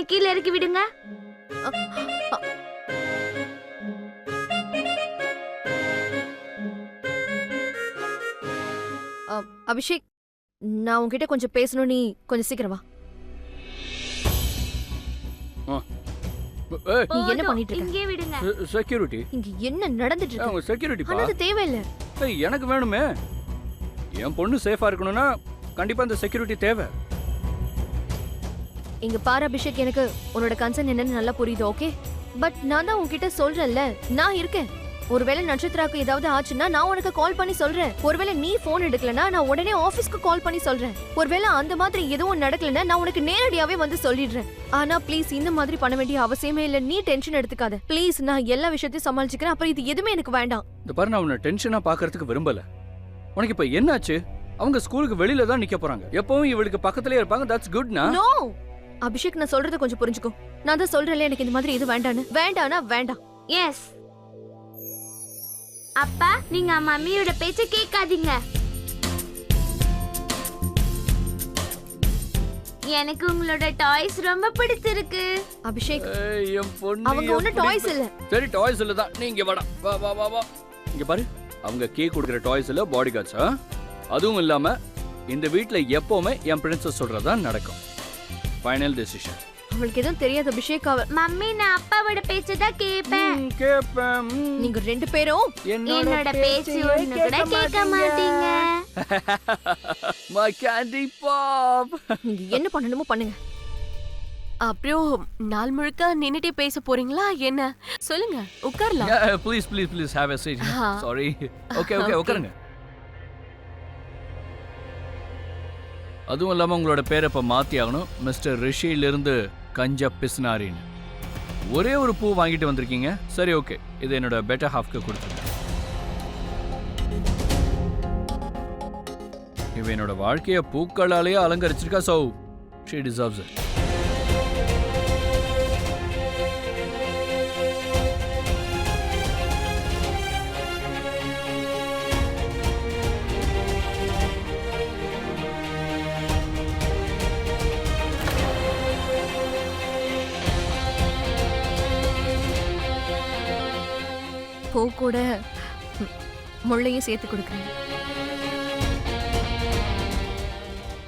என்னை கீழே இறக்கி விடுங்க. அபிஷேக், நான் உன்கிட்ட கொஞ்சம் பேசணும். நீ கொஞ்சம் சீக்கிரம் வா. நீ என்ன பண்ணிட்டு இருக்க? இங்கே விடுங்க. செக்யூரிட்டி. இங்க என்ன நடந்துட்டு இருக்கு? செக்யூரிட்டி பா. அது தேவையில்லை. எனக்கு வேணுமே. என் பொண்ணு சேஃபா இருக்கணும்னா கண்டிப்பா அந்த செக்யூரிட்டி தேவை. இங்க பாரு அபிஷேக், எனக்கு உன்னோட கன்சர்ன் என்னன்னு நல்லா புரியுது. ஓகே, பட் நான் தான் உன்கிட்ட சொல்றேன்ல, நான் இருக்கேன். ஒருவேளை நட்சத்திராக்கு ஏதாவது ஆச்சுன்னா நான் உனக்கு கால் பண்ணி சொல்றேன். ஒருவேளை நீ போன் எடுக்கலனா நான் உடனே ஆபீஸ்க்கு கால் பண்ணி சொல்றேன். ஒருவேளை அந்த மாதிரி எதுவும் நடக்கலனா நான் உனக்கு நேரடியாவே வந்து சொல்லிடுறேன். ஆனா ப்ளீஸ் இந்த மாதிரி பண்ண வேண்டிய அவசியமே இல்ல. நீ டென்ஷன் எடுத்துக்காத ப்ளீஸ். நான் எல்லா விஷயத்தையும் சமாளிச்சுக்கிறேன். அப்புறம் இது எதுவுமே எனக்கு வேண்டாம். இந்த பாரு, நான் உன்னை டென்ஷனா பாக்குறதுக்கு விரும்பல. உனக்கு இப்ப என்னாச்சு? அவங்க ஸ்கூலுக்கு வெளியில தான் நிக்க போறாங்க. எப்பவும் இவளுக்கு பக்கத்துலயே இருப்பாங்க. தட்ஸ் குட்னா? நோ அபிஷேக், நான் சொல்றத கொஞ்சம் புரிஞ்சுக்கோ. நான் தான் சொல்றேன்ல, எனக்கு இந்த மாதிரி இது வேண்டான்னு. வேண்டானா வேண்டாம். எஸ் அப்பா, நீங்க மம்மியோட பேச்ச கேட்காதீங்க. எனக்கு உங்களோட டாய்ஸ் ரொம்ப பிடிச்சிருக்கு. அபிஷேக், என் பொண்ணு அவங்க ஒண்ணு டாய்ஸ் இல்ல. சரி, டாய்ஸ் இல்ல தான். நீ இங்க வாடா. வா வா வா வா. இங்க பாரு, அவங்க கேக் கொடுக்குற டாய்ஸ் இல்ல, பாடி கார்ட்ஸா. அதுவும் இல்லாம இந்த வீட்ல எப்பவுமே என் பிரின்சஸ் சொல்றதா நடக்கும். Final decision. அவளுக்கு எதுவும் தெரியாது அபிஷேக். மம்மி, நான் அப்பாவோட பேச்ச தான் கேட்பேன். கேப்பேன். நீங்க ரெண்டு பேரும் என்னோட பேச்சு ஒண்ணு கூட கேட்க மாட்டீங்க. My candy pop. நீங்க என்ன பண்ணணுமோ பண்ணுங்க. அப்புறம் நாள் முழுக்க நின்னுட்டே பேச போறீங்களா என்ன? சொல்லுங்க, உட்காரலாம். Please please please have a seat. Sorry. Okay okay, உட்காருங்க. அதுவும் இல்லாம உங்களோட பேரை இப்ப மாத்தி ஆகணும். மிஸ்டர் ரிஷியில இருந்து கஞ்ச பிஸ்னாரின்னு. ஒரே ஒரு பூ வாங்கிட்டு வந்திருக்கீங்க. சரி, ஓகே, இது என்னோட பெட்டர் ஹாஃப்க்கு கொடுத்துருங்க. இவ என்னோட வாழ்க்கைய பூக்களாலேயே அலங்கரிச்சிருக்கா. So she deserves it. பூ கூட முள்ளையும் சேர்த்து கொடுக்குறேன்.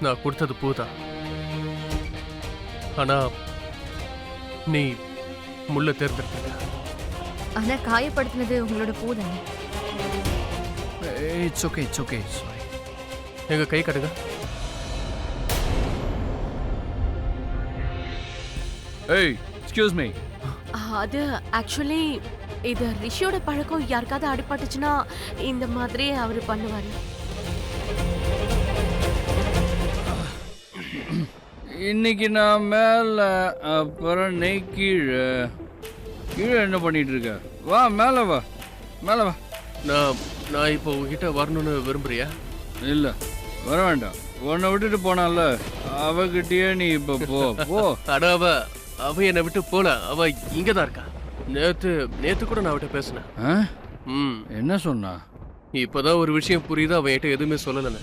நான் கொடுத்தது பூதான். ஆனா நீ முள்ள தேர்ந்தெடுத்த. ஆனா காயப்படுத்தினது உங்களோட பூ தானே. It's okay, it's okay. Sorry. எங்க கை கட்டுங்க. Hey, excuse me. அது ஆக்சுவலி இது ரிஷியோட பழக்கம். யாருக்காவது அடிபட்டுச்சுன்னா இந்த மாதிரி அவரு பண்ணுவாரு. இன்னைக்கு நான் மேல, அப்புறம் நீ கீழே. கீழே என்ன பண்ணிட்டு இருக்க? வா மேல வா, மேல வா. நான் இப்போ உங்ககிட்ட வரணும்னு விரும்புறியா? இல்ல, வர வேண்டாம். உன்னை விட்டுட்டு போனால அவகிட்டயே நீ இப்ப போ போ. அட, அவ என்னை விட்டு போல. அவ இங்கதான் இருக்கா. நேத்து கூட நான் அவட்ட பேசினேன். என்ன சொன்னா? இப்பதான் ஒரு விஷயம் புரியுது. அவன் என்கிட்ட எதுவுமே சொல்லல.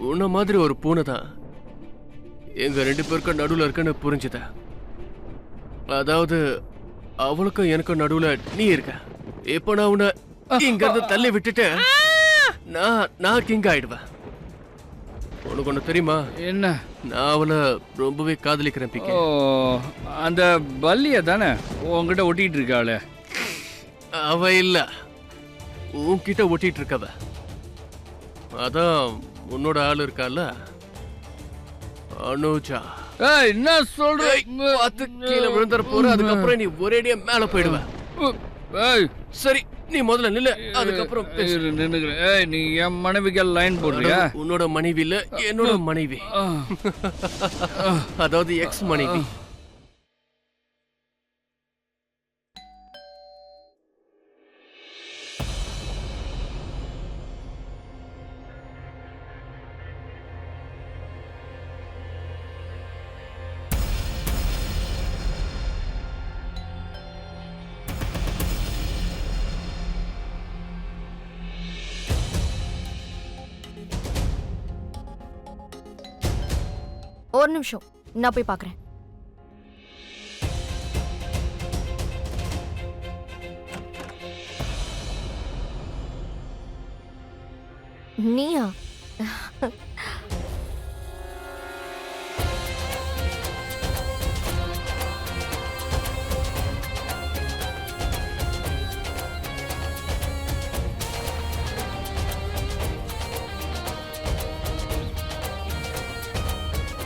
உன்ன மாதிரி ஒரு பூனை தான் எங்க ரெண்டு பேருக்கும் நடுவுல இருக்குன்னு புரிஞ்சுத. அதாவது அவளுக்கும் எனக்கும் நடுவுல நீ இருக்க. இப்ப நான் உன்னை இங்க இருந்து தள்ளி விட்டுட்டு நான் கிங் ஆயிடுவேன். உனக்கு ஒண்ணு தெரியுமா? என்ன? நான் அவளை ரொம்பவே காதலிக்கிறேன். பிகே. ஓ, அந்த பல்லிய தானே உன்கிட்ட ஒட்டிட்டு இருக்காளே? அவ இல்ல, உன்கிட்ட ஒட்டிட்டு இருக்கவ. அதான் உன்னோட ஆள் இருக்கால, அனுஜா. என்ன சொல்ற? கீழே விழுந்துற போற. அதுக்கப்புறம் நீ ஒரேடியா மேல போயிடுவ. சரி, நீ முதல்ல நில்லு, அதுக்கப்புறம் நின்னுக்கிறேன். நீ என் மனைவிக்கு லைன் போடுறியா? உன்னோட மனைவி இல்ல, என்னோட மனைவி. அதாவது எக்ஸ் மனைவி. ஒரு நிமிஷம், நான் போய் பார்க்கறேன். நீயா?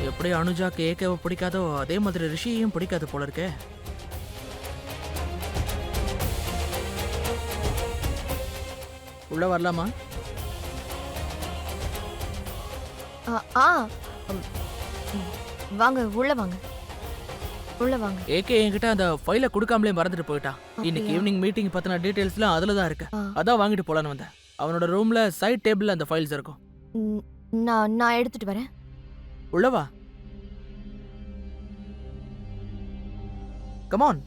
எப்படி அனுஜாக்கு ஏகேவை பிடிக்காதோ அதே மாதிரி ரிஷியையும் பிடிக்காது போல இருக்கே. உள்ள வரலாமா? ஆ ம், வாங்க உள்ள வாங்க, உள்ள வாங்க. ஏகே என்கிட்ட அந்த ஃபைலை கொடுக்காமலே மறந்துட்டு போயிட்டான். இன்னைக்கு ஈவினிங் மீட்டிங் பத்தின டீடைல்ஸ்லாம் அதுல தான் இருக்கு. அதான் வாங்கிட்டு போலான்னு வந்தேன். அவனோட ரூம்ல சைட் டேபிள்ல அந்த ஃபைல்ஸ் இருக்கும். நான் எடுத்துட்டு வரேன். உள்ளவா? Come on.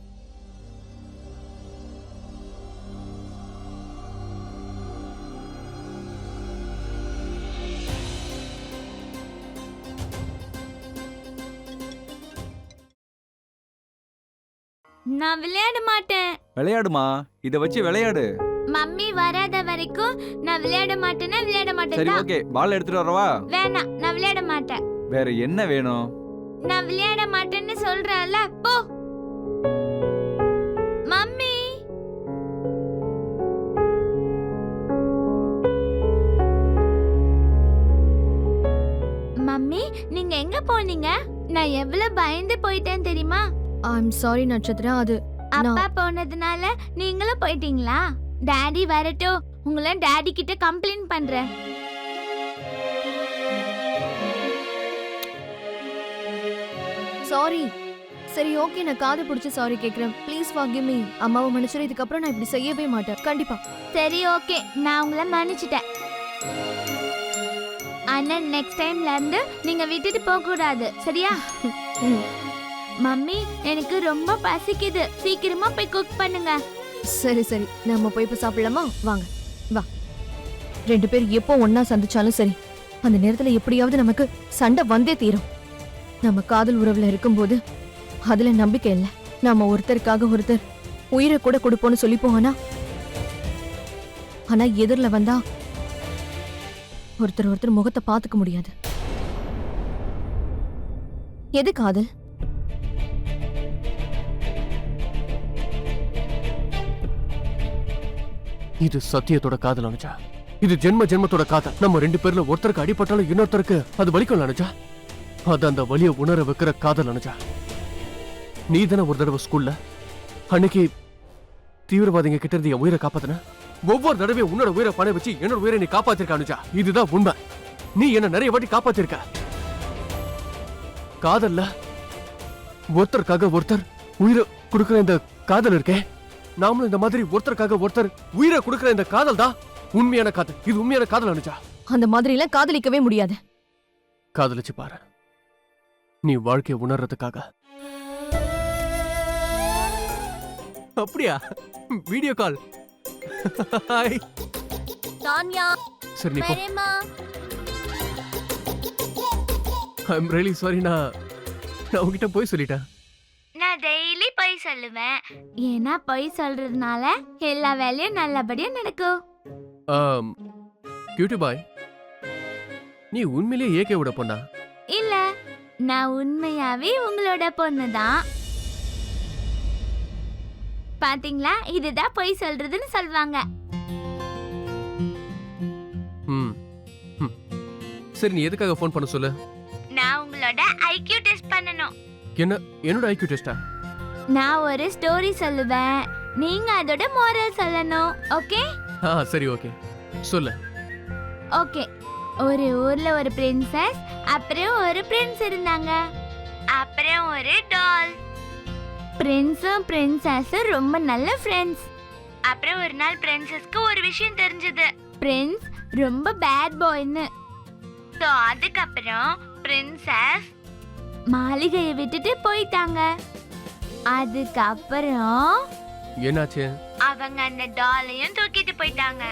நான் விளையாட மாட்டேன். விளையாடுமா, இத வச்சு விளையாடு. மம்மி வராத வரைக்கும் நான் விளையாட மாட்டேன்னா விளையாட சரி மாட்டேன். ஓகே, பால் எடுத்துட்டு வரவா? வேணாம், நான் விளையாட மாட்டேன். வேற என்ன வேணும்? நான் விளையாட மாட்டேன்னு சொல்றேன்ல, போ. மம்மி, மம்மி நீங்க எங்க போனீங்க? நான் எவ்வளவு பயந்து போயிட்டேன் தெரியுமா? ஐம் சாரி நட்சத்திரா, அது அப்பா போனதுனால நீங்களும் போயிட்டீங்களா? டாடி வரட்டும், உங்களை டாடி கிட்ட கம்ப்ளைண்ட் பண்றேன். சாரி. சரி ஓகே, நான் காது பிடிச்சி சாரி கேக்குறேன். Please forgive me. அம்மாவை மன்னிச்சிரு. இதுக்கப்புறம் நான் இப்படி செய்யவே மாட்டேன், கண்டிப்பா. சரி ஓகே, நான் உங்களை மன்னிச்சிட்டேன். ஆனா நெக்ஸ்ட் டைம்ல இருந்து நீங்க விட்டுட்டு போக கூடாது, சரியா? ம். மம்மி எனக்கு ரொம்ப பசிக்குது, சீக்கிரமா போய் குக் பண்ணுங்க. சரி சரி, நம்ம போய் இப்ப சாப்பிடலாமா? வாங்க வா. 2 பேர் எப்போ ஒன்னா சந்திச்சாலும் சரி, அந்த நேரத்துல எப்படியாவது நமக்கு சண்டை வந்தே தீரும். நம்ம காதல் உறவுல இருக்கும்போது அதுல நம்பிக்கை இல்லை. நாம ஒருத்தருக்காக ஒருத்தர் உயிரை கூட கொடுப்போம்னு சொல்லிப்போம். ஆனா எதிரில வந்தா ஒருத்தர் முகத்தை பார்த்துக்க முடியாது. எது காதல்? இது சத்தியத்தோட காதல் அனுஜா. இது ஜென்ம ஜென்மத்தோட காதல். நம்ம 2 பேர்ல ஒருத்தருக்கு அடிபட்டாலும் இன்னொருத்தருக்கு அது வலிக்கும் அனுஜா. அது அந்த வலிய உணர வைக்கிற காதல் அனுஜா. நீ தானே ஒரு தடவை ஸ்கூல்ல அன்னைக்கு தீவிரவாதிங்க கிட்ட இருந்து என் உயிரை காப்பாத்தின. ஒவ்வொரு தடவையும் உன்னோட உயிரை பணம் வச்சு என்னோட உயிரை நீ காப்பாத்திருக்க அனுஜா. இதுதான் உண்மை. நீ என்ன நிறைய வாட்டி காப்பாத்திருக்க. காதல்ல ஒருத்தருக்காக ஒருத்தர் உயிரை கொடுக்கிற இந்த காதல் இருக்கே, நாமளும் இந்த மாதிரி ஒருத்தருக்காக ஒருத்தர் உயிரை கொடுக்கிற இந்த காதல் தான் உண்மையான காதல். இது உண்மையான காதல் அனுஜா. அந்த மாதிரி எல்லாம் காதலிக்கவே முடியாது. காதலிச்சு பாரு, நீ வாழ்க்கையை உணர்றதுக்காக. அப்படியா? Video call. ஹாய் தான்யா, சரி நீ போ. வரேம்மா. ஐ அம் ரியலி சாரி. நான் உன்கிட்ட போய் சொல்லிட்டேன். நான் டெய்லி பொய் சொல்லுவேன். ஏன்னா பொய் சொல்றதுனால எல்லா வேலையும் நல்லபடியா நடக்கும். கியூட்டி பாய், நீ உண்மையிலேயே ஏகே விட பொண்ணா? இல்ல, நான் உண்மையாவே உங்களோட பொண்ணுதான். பாத்தீங்களா, இதுதான் பொய் சொல்றதுன்னு சொல்வாங்க. ம் ம். சரி நீ எதுக்காக ஃபோன் பண்ண சொல்லு. நான் உங்களோட ஐக்யூ டெஸ்ட் பண்ணனும். என்னோட ஐக்யூ டெஸ்டா? நான் ஒரு ஸ்டோரி சொல்லுவேன், நீங்க அதோட மோரல் சொல்லணும். ஓகே? சரி ஓகே சொல்லு. ஓகே. ஒரு ஊர்ல ஒரு பிரின்சஸ், அப்புறம் ஒரு பிரின்ஸ் இருந்தாங்க. அப்புறம் ஒரு டால். பிரின்ஸும் பிரின்சஸும் ரொம்ப நல்ல ஃப்ரெண்ட்ஸ். அப்புறம் ஒரு நாள் பிரின்சஸ்க்கு ஒரு விஷயம் தெரிஞ்சது, பிரின்ஸ் ரொம்ப பேட் பாய்னு. ஸோ அதுக்கப்புறம் பிரின்சஸ் மாளிகையை விட்டுட்டு போயிட்டாங்க. அதுக்கப்புறம் என்னாச்சு? அவங்க அந்த டாலையும் தூக்கிட்டு போயிட்டாங்க.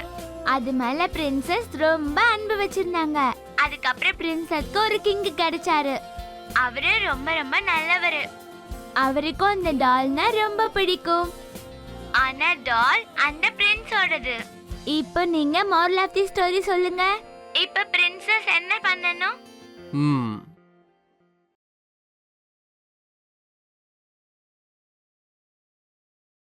அது மேல பிரின்சஸ் ரொம்ப அன்பு வச்சிருந்தாங்க. அதுக்கப்புறம் பிரின்சஸ்க்கு ஒரு கிங் கிடைச்சாரு. அவரு ரொம்ப ரொம்ப நல்லவரு. அவருக்கும் அந்த டால்னா ரொம்ப பிடிக்கும். ஆனா டால் அந்த பிரின்ஸோடது. இப்போ நீங்க மோரல் ஆஃப் தி ஸ்டோரி சொல்லுங்க. இப்ப பிரின்சஸ் என்ன பண்ணணும்? ம்